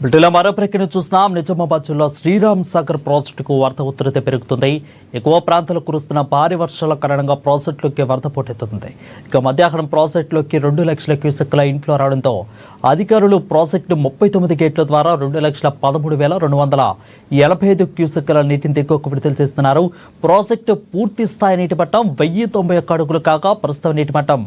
బ్రిటిల మరో ప్రక్కన చూస్తున్నాం. నిజామాబాద్ జిల్లా శ్రీరామ్ సాగర్ ప్రాజెక్టుకు వరద ఉధృతి పెరుగుతుంది. ఎక్కువ ప్రాంతాల్లో కురుస్తున్న భారీ వర్షాల కారణంగా ప్రాజెక్టులోకి వరద పోటెత్తుతుంది. ఇక మధ్యాహ్నం ప్రాజెక్టులోకి 2 లక్షల క్యూసెక్ల ఇన్ఫ్లో రావడంతో అధికారులు ప్రాజెక్టు 39 గేట్ల ద్వారా 2,13,285 క్యూసెక్ల నీటిని దిగువకు విడుదల చేస్తున్నారు. ప్రాజెక్టు పూర్తి స్థాయి నీటి మట్టం 1091 అడుగులు కాగా ప్రస్తుతం నీటి మట్టం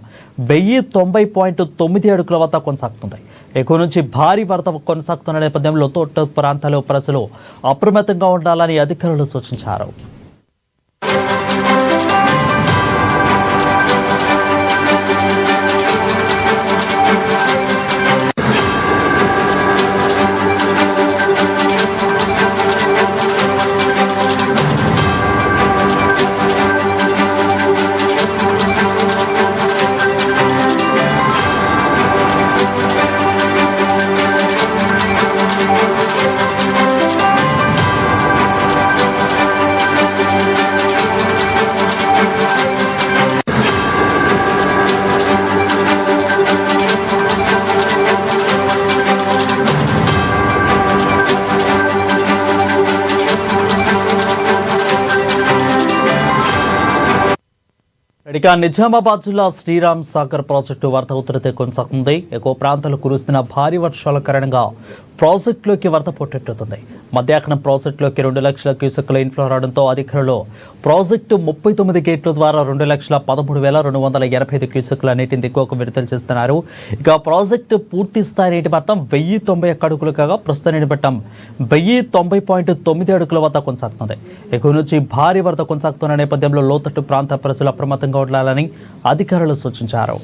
1090.9 అడుగుల వద్ద కొనసాగుతుంది. ఎక్కువ నుంచి భారీ వరద కొనసాగుతున్న నేపథ్యంలో లోతట్టు ప్రాంతాల్లో ప్రజలు అప్రమత్తంగా ఉండాలని అధికారులు సూచించారు. ఇక నిజామాబాద్ జిల్లా శ్రీరామ్ సాగర్ ప్రాజెక్టు వరద ఉధృతి కొనసాగుతుంది. ఎక్కువ ప్రాంతాలు కురుస్తున్న భారీ వర్షాల కారణంగా ప్రాజెక్టులోకి వరద పోటెత్తుతుంది. మధ్యాహ్నం ప్రాజెక్టులోకి 2 లక్షల క్యూసెక్ల ఇన్ఫ్లో రావడంతో అధికారులు ప్రాజెక్టు 39 గేట్ల ద్వారా 2,13,285 క్యూసెక్ల నీటిని దిగువకు విడుదల చేస్తున్నారు. ఇక ప్రాజెక్టు పూర్తి స్థాయి నీటి మట్టం 1091 అడుగులు కాగా ప్రస్తుత నీటి మట్టం 1090.9 అడుగుల వద్ద కొనసాగుతుంది. ఎక్కువ నుంచి భారీ వరద కొనసాగుతున్న నేపథ్యంలో లోతట్టు ప్రాంత ప్రజలు అప్రమత్తంగా ఉండాలని అధికారులు సూచించారు.